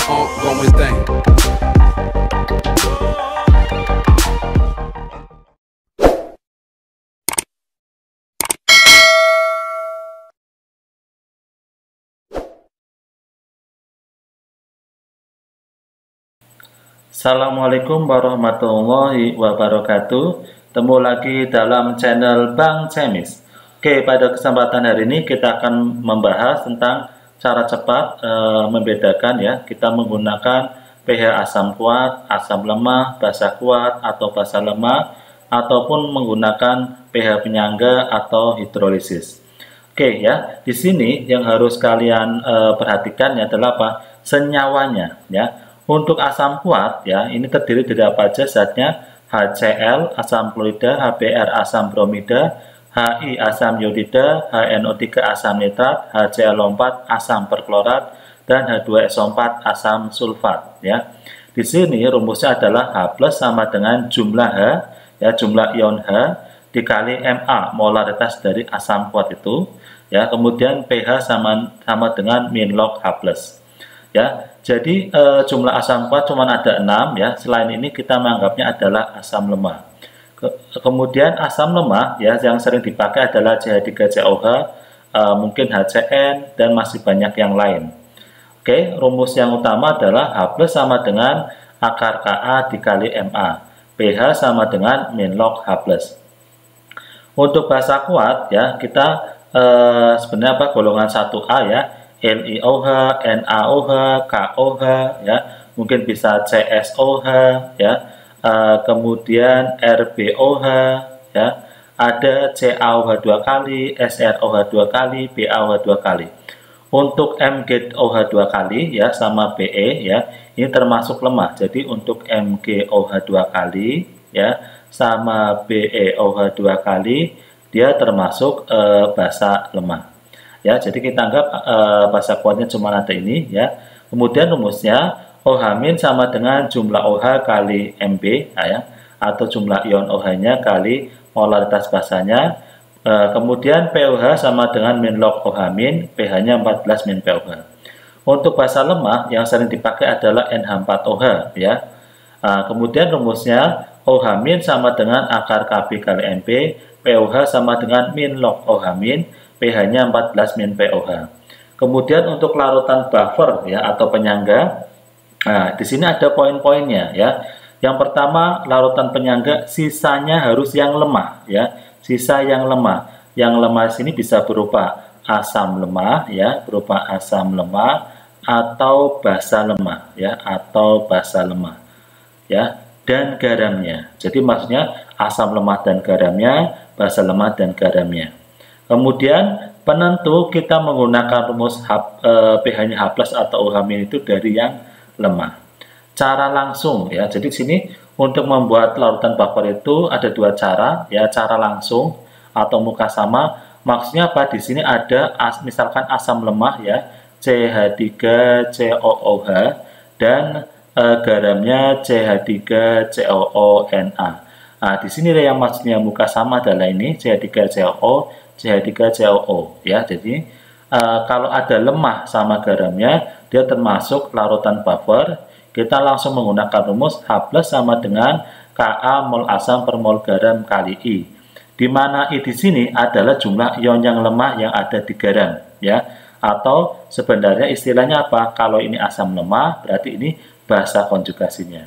ongoing thing. Assalamualaikum warahmatullahi wabarakatuh. Temu lagi dalam channel Bang Cemis. Oke, pada kesempatan hari ini kita akan membahas tentang cara cepat membedakan ya, kita menggunakan pH asam kuat, asam lemah, basa kuat atau basa lemah, ataupun menggunakan pH penyangga atau hidrolisis. Oke ya, di sini yang harus kalian perhatikan adalah apa? Senyawanya ya. Untuk asam kuat ya, ini terdiri dari apa aja zatnya? HCl asam klorida, HBr asam bromida, HI asam iodida, HNO3 asam nitrat, HCl4 asam perklorat, dan H2SO4 asam sulfat ya. Di sini rumusnya adalah H+ sama dengan jumlah H ya, jumlah ion H dikali Ma, molaritas dari asam kuat itu ya. Kemudian pH sama dengan min log H+. Ya, jadi jumlah asam kuat cuma ada 6 ya. Selain ini kita menganggapnya adalah asam lemah. Kemudian asam lemah ya yang sering dipakai adalah CH3COH, mungkin HCN dan masih banyak yang lain. Oke, rumus yang utama adalah H+ sama dengan akar Ka dikali Ma. pH sama dengan min log H+. Untuk basa kuat ya, kita sebenarnya apa, golongan 1A ya. LiOH, NaOH, KOH ya, mungkin bisa CSOH ya, kemudian RbOH ya, ada CaOH 2 kali, SrOH 2 kali, BaOH 2 kali. Untuk MgOH 2 kali ya sama Be ya, ini termasuk lemah. Jadi untuk MgOH 2 kali ya sama BeOH 2 kali dia termasuk basa lemah. Ya, jadi kita anggap basa kuatnya cuma ada ini ya. Kemudian rumusnya OH- sama dengan jumlah OH kali Mb ya, atau jumlah ion OH-nya kali molaritas basanya. Kemudian pOH sama dengan min log OH-, pH-nya 14 min pOH. Untuk basa lemah yang sering dipakai adalah NH4OH ya. Kemudian rumusnya OH- sama dengan akar Kb kali Mb, pOH sama dengan min log OH-, pH-nya 14 min pOH. Kemudian untuk larutan buffer ya atau penyangga, nah di sini ada poin-poinnya ya. Yang pertama, larutan penyangga sisanya harus yang lemah ya, sisa yang lemah. Yang lemah di sini bisa berupa asam lemah ya, berupa asam lemah atau basa lemah ya, atau basa lemah ya, dan garamnya. Jadi maksudnya asam lemah dan garamnya, basa lemah dan garamnya. Kemudian penentu kita menggunakan rumus pH-nya H+ atau OH- itu dari yang lemah. Cara langsung ya. Jadi di sini untuk membuat larutan buffer itu ada dua cara ya, cara langsung atau muka sama. Maksudnya apa? Di sini ada misalkan asam lemah ya, CH3COOH dan garamnya CH3COONa. Nah, di sini yang maksudnya muka sama adalah ini CH3COO, CH3COO ya. Jadi kalau ada lemah sama garamnya, dia termasuk larutan buffer. Kita langsung menggunakan rumus H+ sama dengan Ka mol asam per mol garam kali I. Di mana I di sini adalah jumlah ion yang lemah yang ada di garam ya. Atau sebenarnya istilahnya apa? Kalau ini asam lemah, berarti ini basa konjugasinya.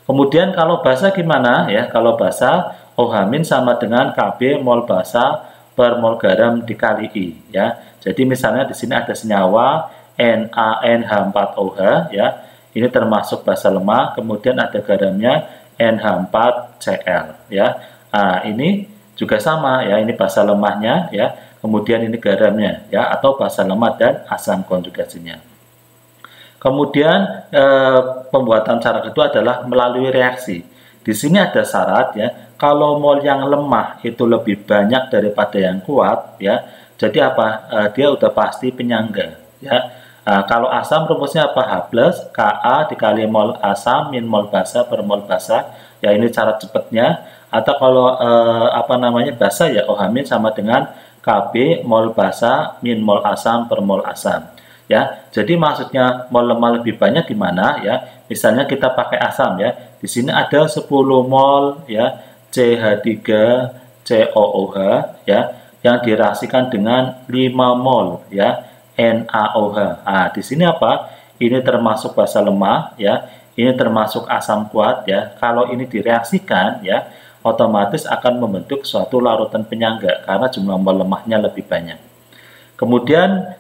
Kemudian kalau basa gimana ya? Kalau basa OH- sama dengan Kb mol basa per mol garam dikali I ya. Jadi misalnya di sini ada senyawa NaNH4OH ya. Ini termasuk basa lemah, kemudian ada garamnya NH4Cl ya. Nah, ini juga sama ya, ini basa lemahnya ya. Kemudian ini garamnya ya, atau basa lemah dan asam konjugasinya. Kemudian pembuatan cara kedua adalah melalui reaksi. Di sini ada syarat ya, kalau mol yang lemah itu lebih banyak daripada yang kuat ya, jadi apa? Dia udah pasti penyangga ya. Kalau asam rumusnya apa? H+ Ka dikali mol asam min mol basa per mol basa ya, ini cara cepatnya. Atau kalau basa ya OH- sama dengan Kb mol basa min mol asam per mol asam. ya. Jadi maksudnya mol lemah lebih banyak gimana ya? Misalnya kita pakai asam ya. Di sini ada 10 mol ya CH3COOH ya yang direaksikan dengan 5 mol ya NaOH. Nah, di sini apa? Ini termasuk basa lemah ya. Ini termasuk asam kuat ya. Kalau ini direaksikan ya, otomatis akan membentuk suatu larutan penyangga karena jumlah mol lemahnya lebih banyak. Kemudian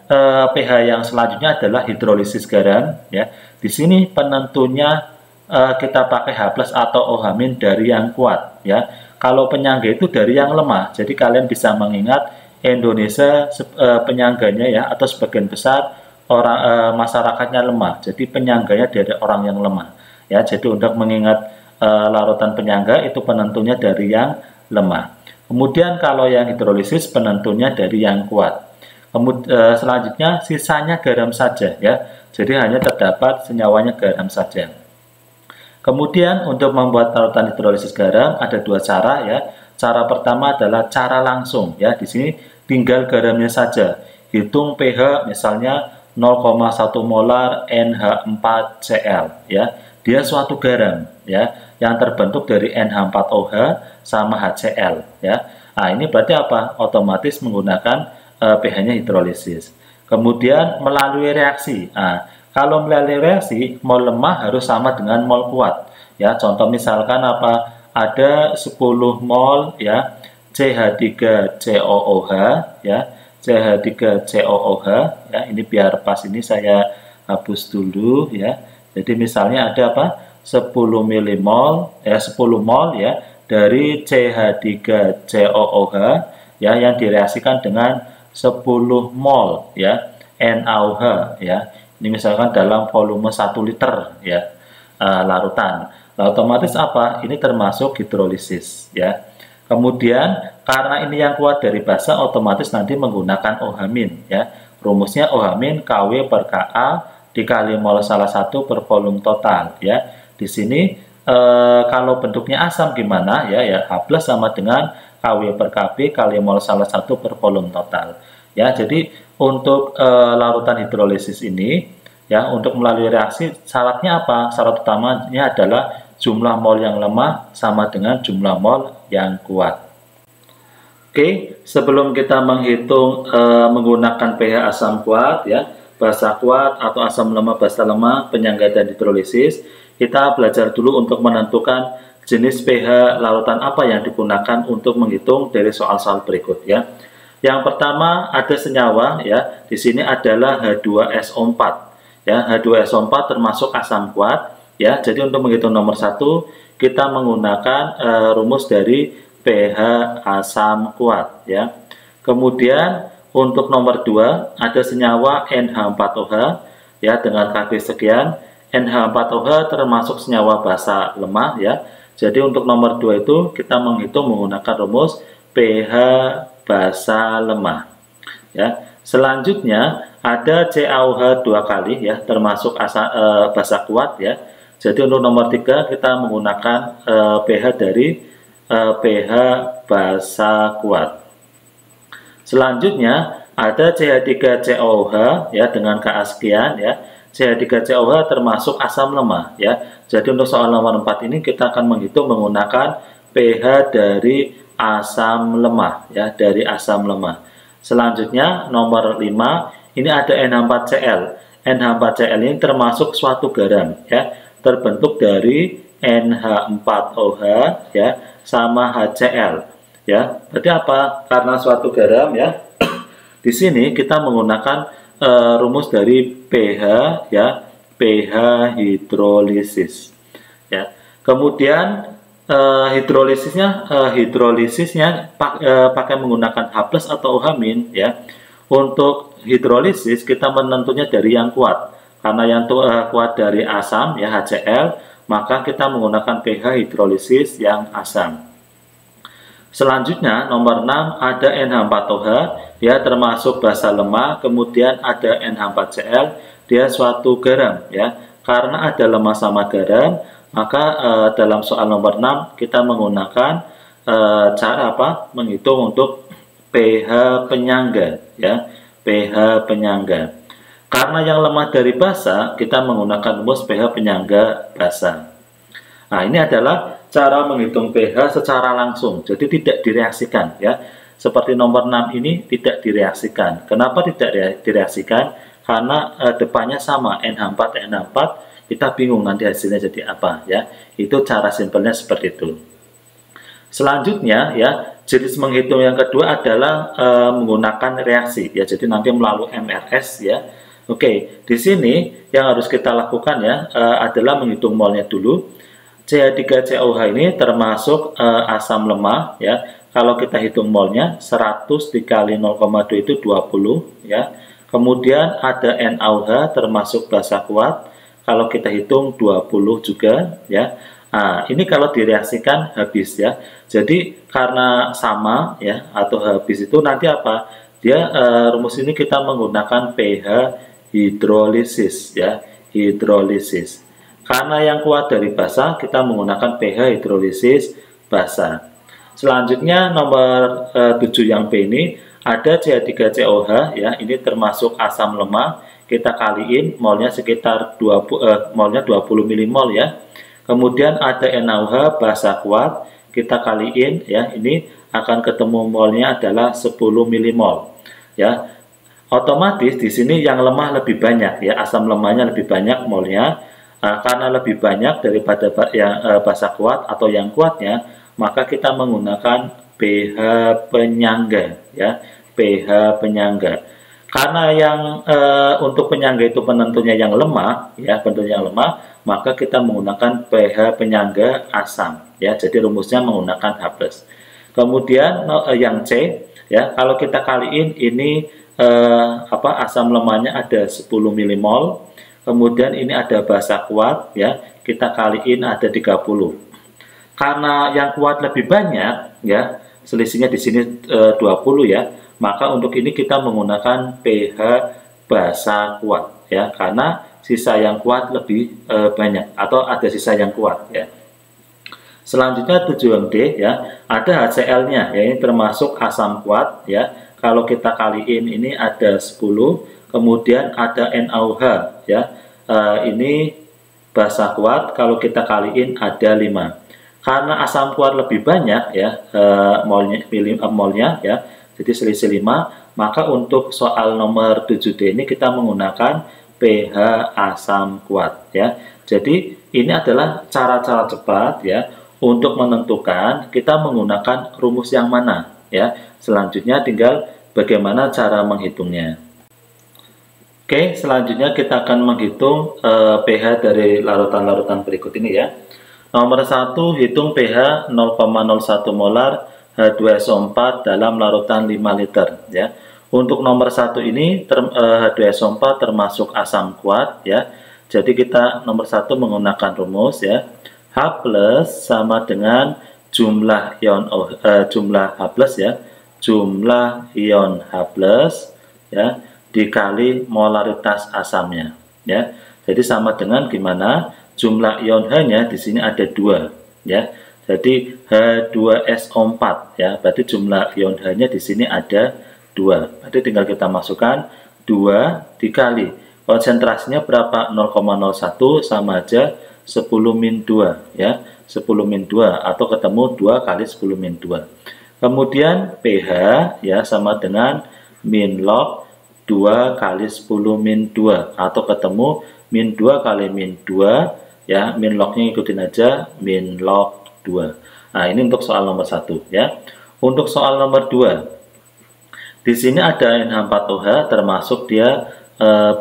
pH yang selanjutnya adalah hidrolisis garam ya. Di sini penentunya kita pakai H+ atau OH- dari yang kuat ya. Kalau penyangga itu dari yang lemah. Jadi kalian bisa mengingat Indonesia penyangganya ya atau sebagian besar orang masyarakatnya lemah. Jadi penyangganya dari orang yang lemah ya. Jadi untuk mengingat larutan penyangga itu penentunya dari yang lemah. Kemudian kalau yang hidrolisis penentunya dari yang kuat. Kemudian selanjutnya sisanya garam saja ya. Jadi hanya terdapat senyawanya garam saja. Kemudian untuk membuat larutan hidrolisis garam ada dua cara ya. Cara pertama adalah cara langsung ya. Di sini tinggal garamnya saja. Hitung pH misalnya 0,1 molar NH4Cl ya. Dia suatu garam ya yang terbentuk dari NH4OH sama HCl ya. Nah, ini berarti apa? Otomatis menggunakan pH-nya hidrolisis. Kemudian melalui reaksi. Nah, kalau melalui reaksi, mol lemah harus sama dengan mol kuat. Ya, contoh misalkan apa? Ada 10 mol ya CH3COOH ya, CH3COOH ya. Ini biar pas ini saya hapus dulu ya. Jadi misalnya ada apa? 10 milimol ya, 10 mol ya dari CH3COOH ya yang direaksikan dengan 10 mol ya NaOH ya. Ini misalkan dalam volume 1 liter ya larutan. Nah, otomatis apa? Ini termasuk hidrolisis ya. Kemudian karena ini yang kuat dari basa, otomatis nanti menggunakan OH- ya. Rumusnya OH- Kw per Ka dikali mol salah satu per volume total ya. Di sini kalau bentuknya asam gimana ya? Ya H+ sama dengan Kw per Kb kali mol salah satu per volume total. Ya, jadi untuk larutan hidrolisis ini ya untuk melalui reaksi syaratnya apa? Syarat utamanya adalah jumlah mol yang lemah sama dengan jumlah mol yang kuat. Oke, sebelum kita menghitung menggunakan pH asam kuat ya, basa kuat atau asam lemah, basa lemah, penyangga dan hidrolisis, kita belajar dulu untuk menentukan jenis pH larutan apa yang digunakan untuk menghitung dari soal-soal berikut ya. Yang pertama ada senyawa ya, di sini adalah H2SO4 ya. H2SO4 termasuk asam kuat ya. Jadi untuk menghitung nomor 1 kita menggunakan rumus dari pH asam kuat ya. Kemudian untuk nomor 2 ada senyawa NH4OH ya dengan Kb sekian. NH4OH termasuk senyawa basa lemah ya. Jadi untuk nomor 2 itu kita menghitung menggunakan rumus pH basa lemah ya. Selanjutnya ada CaOH 2 kali ya termasuk basa kuat ya. Jadi untuk nomor 3 kita menggunakan pH dari pH basa kuat. Selanjutnya ada CH3COOH ya dengan Ka sekian ya. CH3COOH termasuk asam lemah ya. Jadi untuk soal nomor 4 ini kita akan menghitung menggunakan pH dari asam lemah ya, dari asam lemah. Selanjutnya nomor 5 ini ada NH4Cl. NH4Cl ini termasuk suatu garam ya, terbentuk dari NH4OH ya sama HCl ya. Berarti apa? Karena suatu garam ya. Di sini kita menggunakan rumus dari pH ya, pH hidrolisis ya. Kemudian hidrolisisnya pakai menggunakan H+ atau OH- ya. Untuk hidrolisis kita menentunya dari yang kuat. Karena yang kuat dari asam ya HCl, maka kita menggunakan pH hidrolisis yang asam. Selanjutnya nomor 6 ada NH4OH ya termasuk basa lemah, kemudian ada NH4Cl, dia suatu garam ya. Karena ada lemah sama garam, maka dalam soal nomor 6 kita menggunakan cara apa? Menghitung untuk pH penyangga ya, pH penyangga. Karena yang lemah dari basa, kita menggunakan rumus pH penyangga basa. Nah, ini adalah cara menghitung pH secara langsung, jadi tidak direaksikan ya. Seperti nomor 6 ini tidak direaksikan. Kenapa tidak direaksikan? Karena depannya sama, NH4, NH4, kita bingung nanti hasilnya jadi apa ya. Itu cara simpelnya seperti itu. Selanjutnya ya, jenis menghitung yang kedua adalah menggunakan reaksi ya. Jadi nanti melalui MRS ya. Oke, di sini yang harus kita lakukan ya adalah menghitung molnya dulu. CH3COH ini termasuk asam lemah ya. Kalau kita hitung molnya 100 dikali 0,2 itu 20 ya. Kemudian ada NaOH termasuk basa kuat. Kalau kita hitung 20 juga ya. Nah, ini kalau direaksikan habis ya. Jadi karena sama ya atau habis itu nanti apa? Dia rumus ini kita menggunakan pH hidrolisis ya, hidrolisis. Karena yang kuat dari basa, kita menggunakan pH hidrolisis basa. Selanjutnya nomor 7 yang B ini ada CH3COH ya, ini termasuk asam lemah. Kita kaliin molnya sekitar 20 mmol ya. Kemudian ada NaOH basa kuat, kita kaliin ya, ini akan ketemu molnya adalah 10 mmol ya. Otomatis di sini yang lemah lebih banyak ya, asam lemahnya lebih banyak molnya. Karena lebih banyak daripada yang basa kuat atau yang kuatnya, maka kita menggunakan pH penyangga ya, pH penyangga. Karena yang untuk penyangga itu penentunya yang lemah ya, penentunya yang lemah, maka kita menggunakan pH penyangga asam ya. Jadi rumusnya menggunakan H+. Kemudian yang C ya, kalau kita kaliin ini asam lemahnya ada 10 mmol. Kemudian ini ada basa kuat ya, kita kaliin ada 30. Karena yang kuat lebih banyak ya, selisihnya di sini 20 ya, maka untuk ini kita menggunakan pH basa kuat ya, karena sisa yang kuat lebih banyak atau ada sisa yang kuat ya. Selanjutnya 7 D ya, ada HCl-nya ya, ini termasuk asam kuat ya. Kalau kita kaliin ini ada 10, kemudian ada NaOH ya, ini basa kuat, kalau kita kaliin ada 5. Karena asam kuat lebih banyak ya, molnya ya, jadi selisih 5, maka untuk soal nomor 7D ini kita menggunakan pH asam kuat ya. Jadi ini adalah cara-cara cepat ya untuk menentukan kita menggunakan rumus yang mana ya. Selanjutnya tinggal bagaimana cara menghitungnya. Oke, selanjutnya kita akan menghitung pH dari larutan-larutan berikut ini ya. Nomor 1, hitung pH 0,01 molar H2SO4 dalam larutan 5 liter ya. Untuk nomor 1 ini H2SO4 termasuk asam kuat ya. Jadi kita nomor 1 menggunakan rumus ya. H+ sama dengan jumlah ion jumlah H+ ya. Jumlah ion H+ ya dikali molaritas asamnya ya. Jadi sama dengan gimana? Jumlah ion H-nya di sini ada 2 ya. Jadi H2SO4 ya. Berarti jumlah ion H-nya di sini ada 2. Berarti tinggal kita masukkan 2 dikali konsentrasinya berapa? 0,01 sama aja 10 min 2 ya. 10 min 2 atau ketemu 2 kali 10 min 2. Kemudian pH ya sama dengan min log 2 kali 10 min 2 atau ketemu min 2 kali min 2 ya, min lognya ikutin aja min log 2. Nah, ini untuk soal nomor 1 ya. Untuk soal nomor 2, di sini ada NH4OH termasuk dia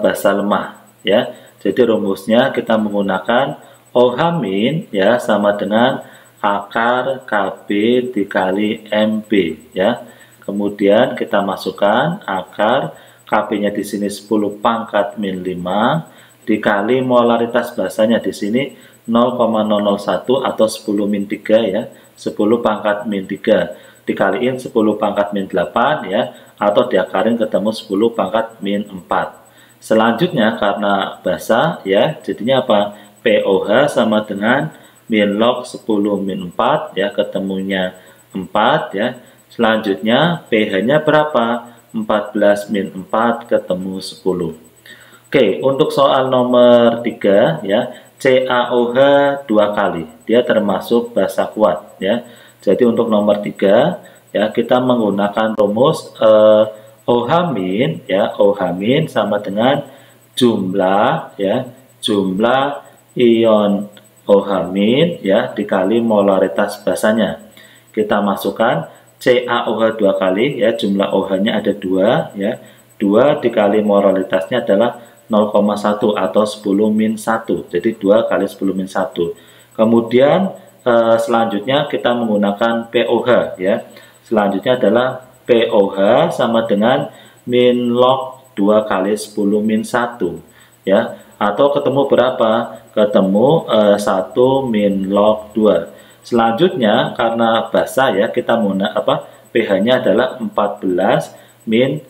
basa lemah ya. Jadi rumusnya kita menggunakan OH min ya sama dengan akar KB dikali MB ya. Kemudian kita masukkan akar KB-nya di sini 10 pangkat min 5 dikali molaritas basanya di sini 0,001 atau 10 min 3 ya. 10 pangkat min 3 dikaliin 10 pangkat min 8 ya, atau diakarin ketemu 10 pangkat min 4. Selanjutnya karena basa ya, jadinya apa? POH sama dengan min log 10 min 4 ya, ketemunya 4 ya. Selanjutnya pH-nya berapa? 14 min 4 ketemu 10. Oke, untuk soal nomor 3 ya, CaOH 2 kali. Dia termasuk basa kuat ya. Jadi untuk nomor 3 ya, kita menggunakan rumus OH min ya, OH min sama dengan jumlah ya, jumlah ion OH min ya dikali molaritas basanya. Kita masukkan CaOH 2 kali ya, jumlah OH-nya ada 2 ya. 2 dikali molaritasnya adalah 0,1 atau 10 min 1. Jadi 2 kali 10 min 1. Kemudian selanjutnya kita menggunakan POH ya. Selanjutnya adalah POH sama dengan min log 2 kali 10 min 1 ya. Atau ketemu berapa? Ketemu 1 min log 2. Selanjutnya karena basa ya, kita menggunakan pH-nya adalah 14 min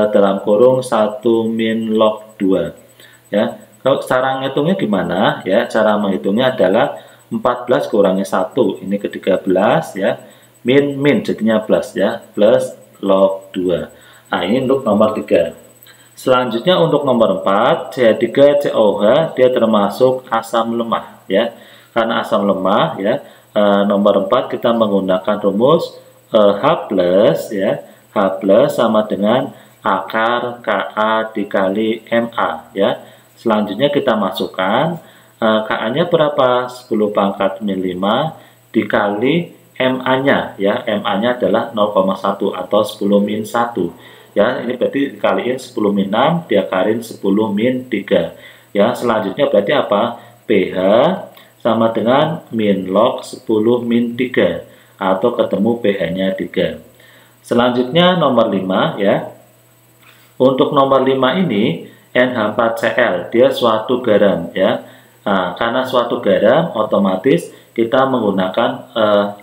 dalam kurung 1 min log 2 ya. Kalau cara menghitungnya gimana ya? Cara menghitungnya adalah 14 kurangi 1 ini ke 13 ya, min jadinya plus ya, plus log 2. Nah ini untuk nomor 3. Selanjutnya untuk nomor 4 CH3COH dia termasuk asam lemah ya. Karena asam lemah ya, nomor 4 kita menggunakan rumus H plus ya, H plus sama dengan akar Ka dikali Ma ya. Selanjutnya kita masukkan Ka-nya berapa? 10 pangkat min 5 dikali Ma-nya ya. Ma-nya adalah 0,1 atau 10 min 1 ya. Ini berarti dikaliin 10 min 6 diakarin 10 min 3 ya. Selanjutnya berarti apa? pH sama dengan min log 10 min 3 atau ketemu pH-nya 3. Selanjutnya nomor 5 ya. Untuk nomor 5 ini NH4Cl dia suatu garam ya. Nah, karena suatu garam otomatis kita menggunakan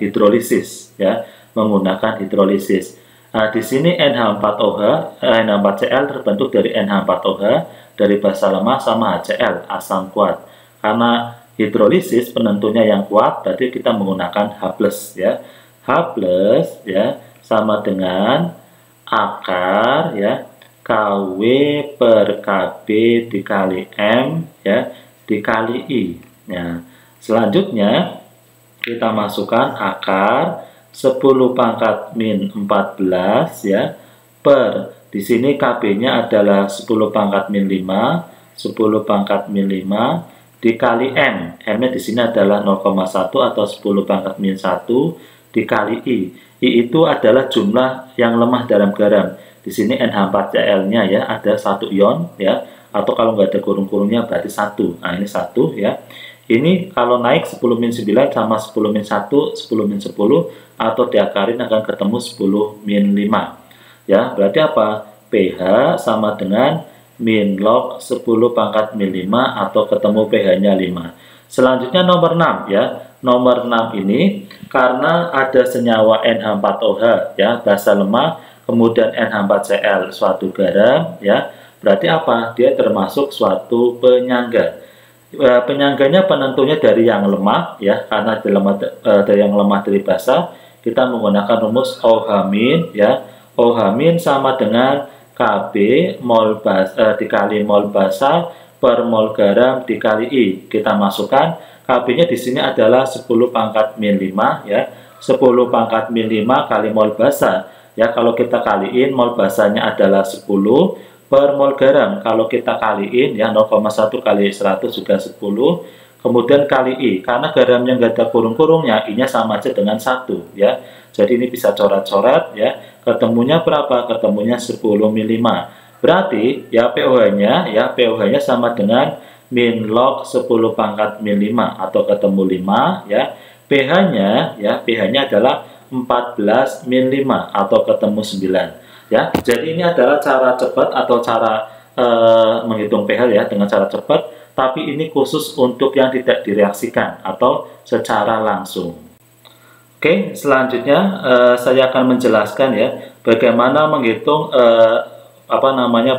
hidrolisis ya, menggunakan hidrolisis. Nah, di sini NH4OH, NH4Cl terbentuk dari NH4OH dari basa lemah sama HCl asam kuat. Karena hidrolisis penentunya yang kuat, berarti kita menggunakan H+ ya. H+ ya sama dengan akar ya KW per KB dikali M ya dikali I. Nah, selanjutnya kita masukkan akar 10 pangkat min 14 ya per di sini KB-nya adalah 10 pangkat min 5, 10 pangkat min 5 dikali M. M-nya di sini adalah 0,1 atau 10 pangkat min 1 dikali I. I itu adalah jumlah yang lemah dalam garam. Di sini NH4Cl-nya ya ada 1 ion ya, atau kalau nggak ada kurung-kurungnya berarti 1. Nah, ini 1 ya. Ini kalau naik 10 min 9 sama 10 min 1, 10 min 10 atau diakarin akan ketemu 10 min 5. Ya, berarti apa? pH sama dengan min log 10 pangkat min 5 atau ketemu pH-nya 5. Selanjutnya nomor 6 ya. Nomor 6 ini karena ada senyawa NH4OH ya, basa lemah, kemudian NH4Cl suatu garam ya. Berarti apa? Dia termasuk suatu penyangga. Penyangganya penentunya dari yang lemah ya, karena dari yang lemah dari basa kita menggunakan rumus OH- ya. OH- sama dengan Kb mol dikali mol basa per mol garam dikali I. Kita masukkan Kb-nya di sini adalah 10 pangkat min 5 ya. 10 pangkat min 5 kali mol basa ya. Kalau kita kaliin mol basanya adalah 10 per mol garam. Kalau kita kaliin ya 0,1 kali 100 juga 10. Kemudian kali I. Karena garamnya nggak ada kurung-kurungnya, I-nya sama aja dengan 1 ya. Jadi ini bisa coret-coret ya. Ketemunya berapa? Ketemunya 10 min 5. Berarti ya pOH-nya sama dengan min log 10 pangkat min 5 atau ketemu 5 ya. pH-nya adalah 14 min 5 atau ketemu 9 ya. Jadi ini adalah cara cepat atau cara menghitung pH ya dengan cara cepat, tapi ini khusus untuk yang tidak direaksikan atau secara langsung. Oke, selanjutnya saya akan menjelaskan ya bagaimana menghitung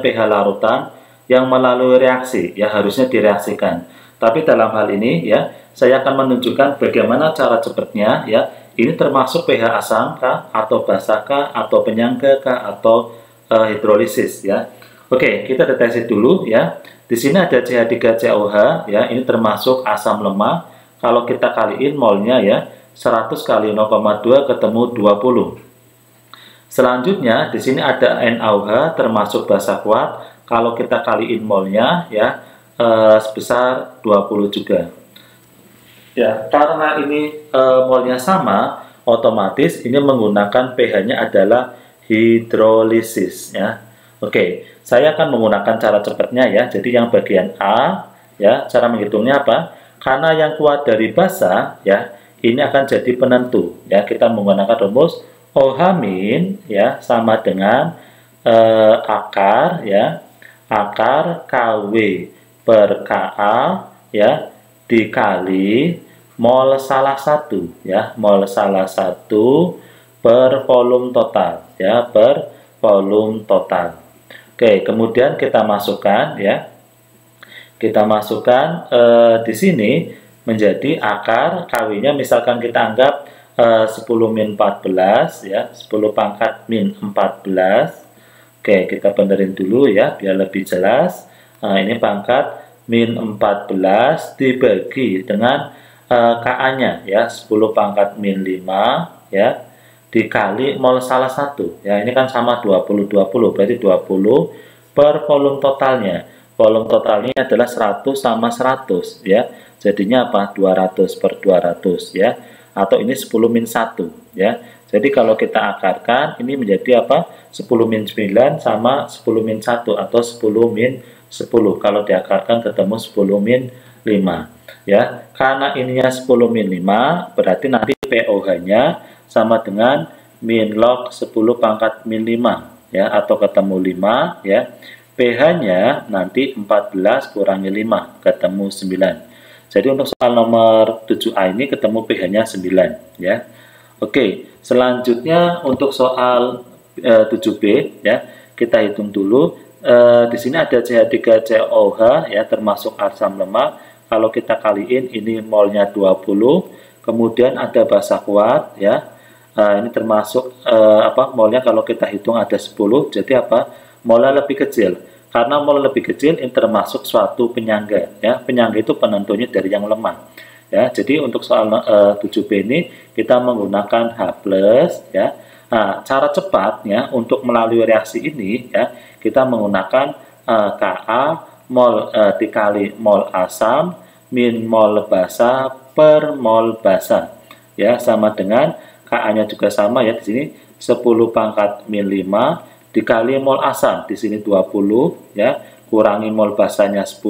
pH larutan yang melalui reaksi ya, harusnya direaksikan. Tapi dalam hal ini ya, saya akan menunjukkan bagaimana cara cepatnya ya. Ini termasuk pH asam kah, atau basa kah, atau penyangga kah, atau hidrolisis ya. Oke, kita deteksi dulu ya. Di sini ada CH3COH ya, ini termasuk asam lemah. Kalau kita kaliin molnya ya, 100 kali 0,2 ketemu 20. Selanjutnya di sini ada NaOH termasuk basa kuat. Kalau kita kaliin molnya ya sebesar 20 juga. Ya, karena ini molnya sama, otomatis ini menggunakan pH-nya adalah hidrolisis ya. Oke, saya akan menggunakan cara cepatnya ya. Jadi yang bagian A ya, cara menghitungnya apa? Karena yang kuat dari basa ya, ini akan jadi penentu ya. Kita menggunakan rumus OH min ya sama dengan akar ya, akar KW per Ka ya dikali mol salah satu ya, mol salah satu per volume total ya, per volume total. Oke, kemudian kita masukkan ya, kita masukkan di sini menjadi akar KW-nya, misalkan kita anggap 10 min 14 ya, 10 pangkat min 14. Oke, kita benerin dulu ya biar lebih jelas. Nah, ini pangkat min 14 dibagi dengan Ka-nya ya, 10 pangkat min 5 ya dikali mol salah satu ya, ini kan sama 20 berarti 20 per volume totalnya. Volume totalnya adalah 100 sama 100 ya, jadinya apa? 200 per 200 ya, atau ini 10 min 1 ya. Jadi kalau kita akarkan ini menjadi apa? 10 min 9 sama 10 min 1 atau 10 min 10. Kalau diakarkan ketemu 10 min 5 ya. Karena ininya 10 min 5 berarti nanti pOH-nya sama dengan min log 10 pangkat min 5 ya, atau ketemu 5 ya. pH-nya nanti 14 kurangi 5 ketemu 9. Jadi untuk soal nomor 7A ini ketemu pH-nya 9 ya. Oke, selanjutnya untuk soal 7B ya, kita hitung dulu. Di sini ada CH3COH ya termasuk asam lemak. Kalau kita kaliin ini molnya 20, kemudian ada basa kuat ya. Ini termasuk molnya kalau kita hitung ada 10, jadi apa? Molnya lebih kecil. Karena mol lebih kecil ini termasuk suatu penyangga ya. Penyangga itu penentunya dari yang lemah. Ya, jadi untuk soal 7B ini kita menggunakan H+ ya. Nah, cara cepatnya untuk melalui reaksi ini ya, kita menggunakan Ka mol dikali mol asam min mol basa per mol basa ya, sama dengan Ka-nya juga sama ya, di sini 10 pangkat min 5 dikali mol asam, di sini 20 ya, kurangi mol basanya 10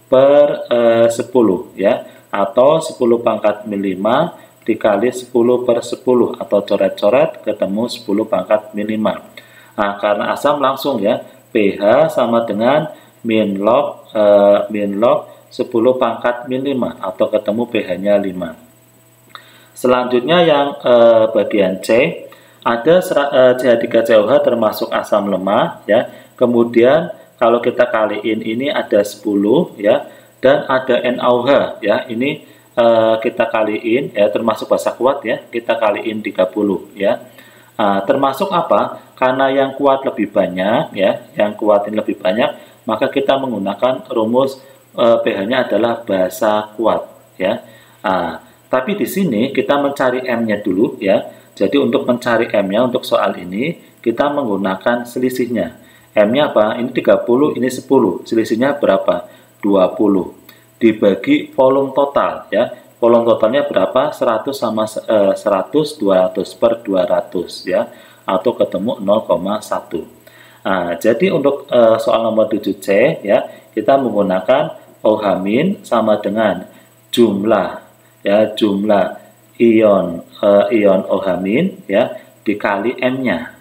per 10 ya, atau 10 pangkat min 5 dikali 10 per 10 atau coret-coret ketemu 10 pangkat min 5. Nah, karena asam langsung ya, pH sama dengan min log 10 pangkat min 5 atau ketemu pH-nya 5. Selanjutnya yang bagian C, ada CH3COH termasuk asam lemah ya. Kemudian kalau kita kaliin ini ada 10 ya, dan ada NaOH ya. Ini kita kaliin ya, termasuk basa kuat ya, kita kaliin 30 ya. Termasuk apa? Karena yang kuat lebih banyak ya, yang kuat ini lebih banyak, maka kita menggunakan rumus pH-nya adalah basa kuat ya. Tapi di sini kita mencari M-nya dulu ya. Jadi untuk mencari M-nya untuk soal ini kita menggunakan selisihnya. M-nya apa? Ini 30, ini 10. Selisihnya berapa? 20. Dibagi volume total ya. Volume totalnya berapa? 100 sama 100, 200 per 200 ya. Atau ketemu 0,1. Jadi untuk soal nomor 7C ya, kita menggunakan OH- sama dengan jumlah ya, jumlah ion OH- ya dikali M-nya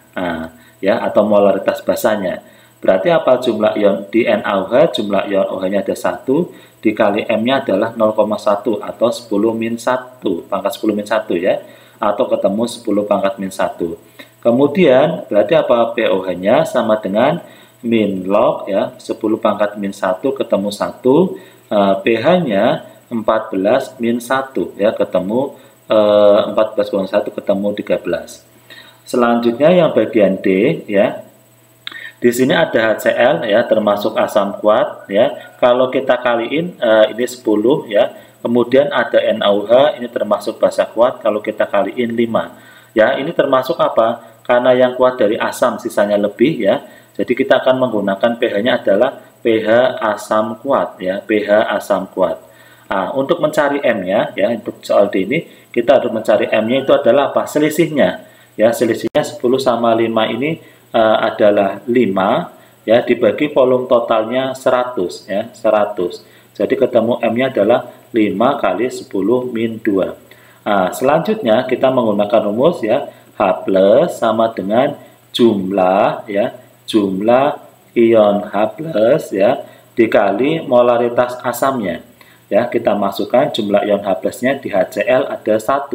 ya, atau molaritas basanya. Berarti apa? Jumlah ion di NaOH, jumlah ion OH-nya ada 1 dikali M-nya adalah 0,1 atau 10 min 1 pangkat 10 min 1 ya, atau ketemu 10 pangkat min 1. Kemudian berarti apa? pOH-nya sama dengan min log ya, 10 pangkat min 1 ketemu 1, pH-nya 14 min 1 ya, ketemu 14 kurang 1 ketemu 13. Selanjutnya yang bagian D ya, Di sini ada HCl ya, termasuk asam kuat ya. Kalau kita kaliin ini 10 ya. Kemudian ada NaOH, ini termasuk basa kuat kalau kita kaliin 5. Ya, ini termasuk apa? Karena yang kuat dari asam sisanya lebih ya. Jadi kita akan menggunakan pH-nya adalah pH asam kuat ya, pH asam kuat. Nah, untuk mencari M-nya ya, untuk soal D ini kita harus mencari M-nya itu adalah apa? Selisihnya. Ya, selisihnya 10 sama 5 ini adalah 5 ya, dibagi volume totalnya 100 ya, 100. Jadi ketemu M-nya adalah 5 kali 10 min 2. Nah, selanjutnya kita menggunakan rumus ya, H plus sama dengan jumlah ya, jumlah ion H plus ya dikali molaritas asamnya. Ya, kita masukkan jumlah ion H plusnya di HCl ada 1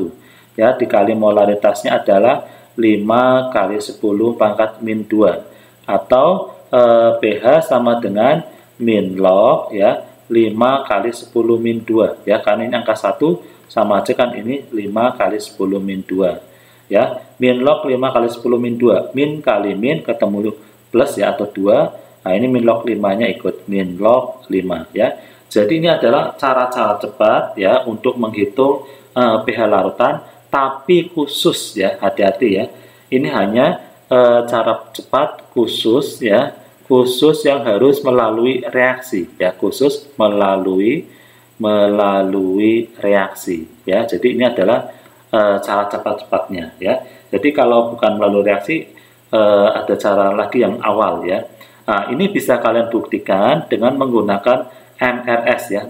ya, dikali molaritasnya adalah 5 kali 10 pangkat min 2 atau pH sama dengan min log ya, 5 kali 10 min 2 ya, karena ini angka 1 sama aja kan, ini 5 kali 10 min 2 ya. Min log 5 kali 10 min 2, min kali min ketemu plus ya atau 2. Nah, ini min log 5 nya ikut min log 5 ya. Jadi ini adalah cara-cara cepat ya untuk menghitung pH larutan, tapi khusus ya, hati-hati ya. Ini hanya cara cepat khusus ya, khusus yang harus melalui reaksi ya, khusus melalui reaksi ya. Jadi ini adalah cara cepat-cepatnya ya. Jadi kalau bukan melalui reaksi, ada cara lagi yang awal ya. Nah, ini bisa kalian buktikan dengan menggunakan MRS ya,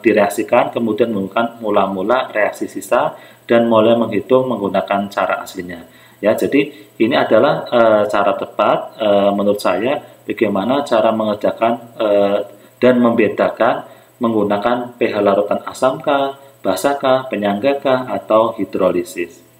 direaksikan kemudian menggunakan mula-mula reaksi sisa dan mulai menghitung menggunakan cara aslinya ya. Jadi ini adalah cara tepat menurut saya bagaimana cara mengerjakan dan membedakan menggunakan pH larutan asamkah, basakah, penyanggakah, atau hidrolisis.